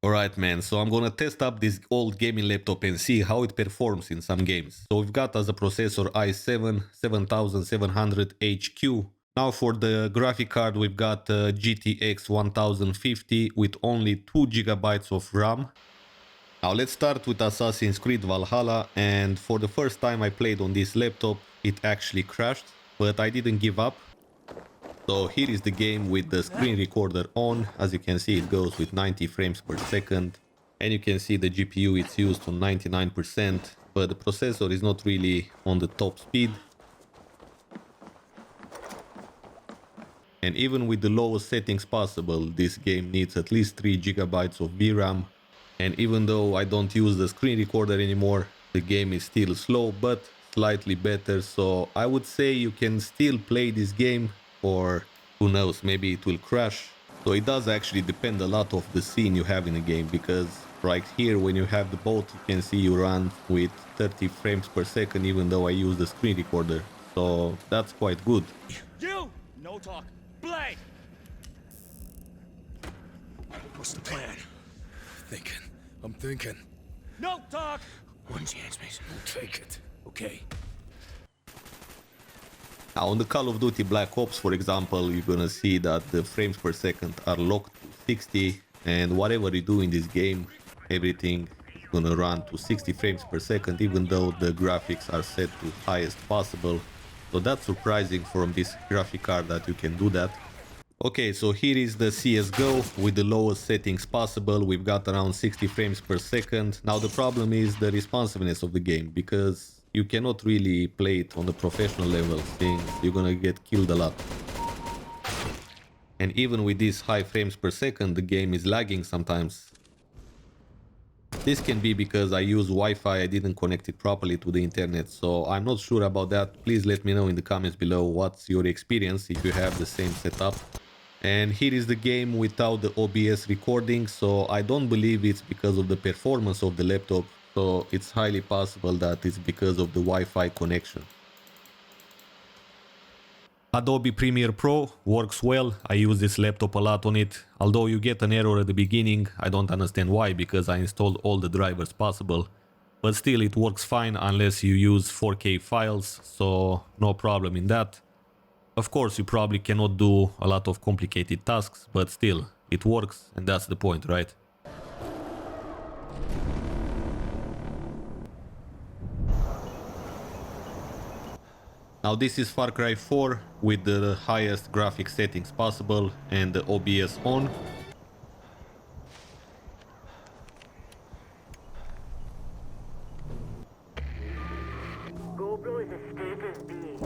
Alright man, so I'm gonna test up this old gaming laptop and see how it performs in some games. So we've got as a processor i7 7700 HQ. Now for the graphic card we've got GTX 1050 with only 2 GB of RAM. Now let's start with Assassin's Creed Valhalla, and for the first time I played on this laptop it actually crashed, but I didn't give up. So here is the game with the screen recorder on. As you can see, it goes with 90 frames per second. And you can see the GPU it's used on 99%, but the processor is not really on the top speed. And even with the lowest settings possible, this game needs at least 3 GB of VRAM. And even though I don't use the screen recorder anymore, the game is still slow, but slightly better. So I would say you can still play this game, or who knows, maybe it will crash. So it does actually depend a lot of the scene you have in the game, because right here when you have the boat, you can see you run with 30 frames per second even though I use the screen recorder. So that's quite good. You! No talk. Blade! What's the plan? I'm thinking. No talk! One chance, Mason. We'll take it. Okay. Now on the Call of Duty Black Ops, for example, you're gonna see that the frames per second are locked to 60, and whatever you do in this game, everything is gonna run to 60 frames per second, even though the graphics are set to highest possible. So that's surprising from this graphic card that you can do that. Okay, so here is the CSGO with the lowest settings possible. We've got around 60 frames per second. Now the problem is the responsiveness of the game, because you cannot really play it on the professional level since you're gonna get killed a lot. And even with these high frames per second, the game is lagging sometimes. This can be because I use Wi-Fi, I didn't connect it properly to the internet, so I'm not sure about that. Please let me know in the comments below what's your experience if you have the same setup. And here is the game without the OBS recording, so I don't believe it's because of the performance of the laptop, so it's highly possible that it's because of the Wi-Fi connection. Adobe Premiere Pro works well. I use this laptop a lot on it. Although you get an error at the beginning, I don't understand why, because I installed all the drivers possible. But still it works fine unless you use 4K files, so no problem in that. Of course, you probably cannot do a lot of complicated tasks, but still, it works, and that's the point, right? Now this is Far Cry 4 with the highest graphic settings possible and the OBS on. GoPro is a stateless being,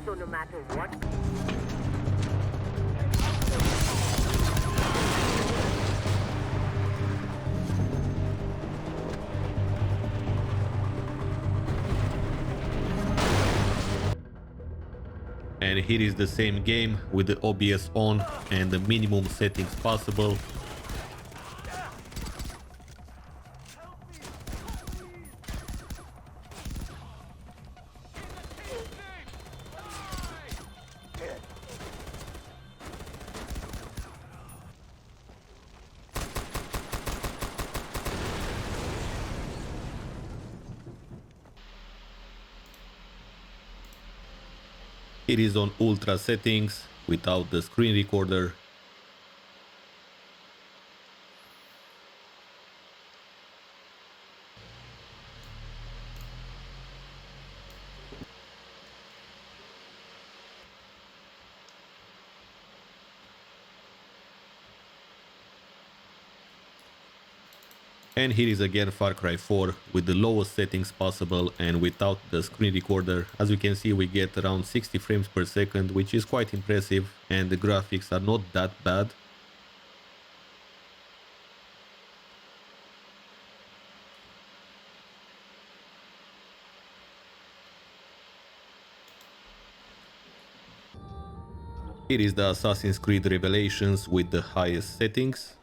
so no matter what. And here is the same game with the OBS on and the minimum settings possible. It is on ultra settings without the screen recorder. And here is again Far Cry 4 with the lowest settings possible and without the screen recorder. As you can see, we get around 60 frames per second, which is quite impressive, and the graphics are not that bad. Here is the Assassin's Creed Revelations with the highest settings.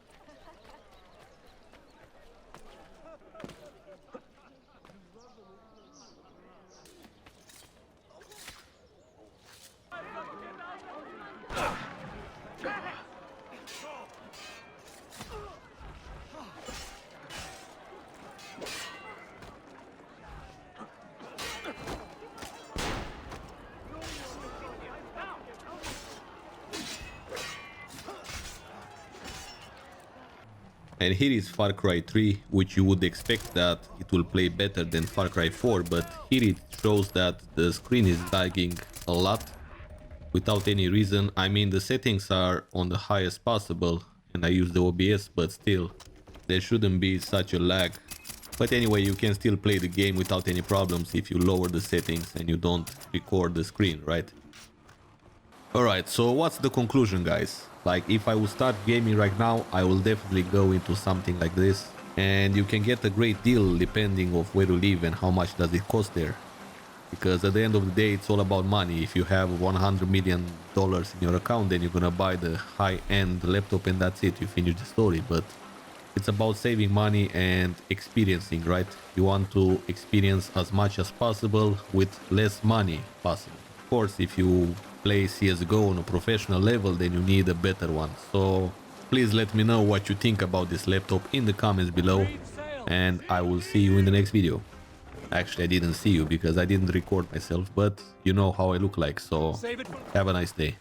And here is Far Cry 3, which you would expect that it will play better than Far Cry 4, but here it shows that the screen is lagging a lot without any reason. I mean, the settings are on the highest possible and I use the OBS, but still there shouldn't be such a lag. But anyway, you can still play the game without any problems if you lower the settings and you don't record the screen, right? Alright, so what's the conclusion, guys? Like, if I would start gaming right now, I will definitely go into something like this. And you can get a great deal depending of where you live and how much does it cost there. Because at the end of the day, it's all about money. If you have $100 million in your account, then you're gonna buy the high-end laptop and that's it, you finish the story. But it's about saving money and experiencing, right? You want to experience as much as possible with less money possible. Of course, if you play CSGO on a professional level, then you need a better one. So please let me know what you think about this laptop in the comments below, and I will see you in the next video. Actually, I didn't see you because I didn't record myself, but you know how I look like, so have a nice day.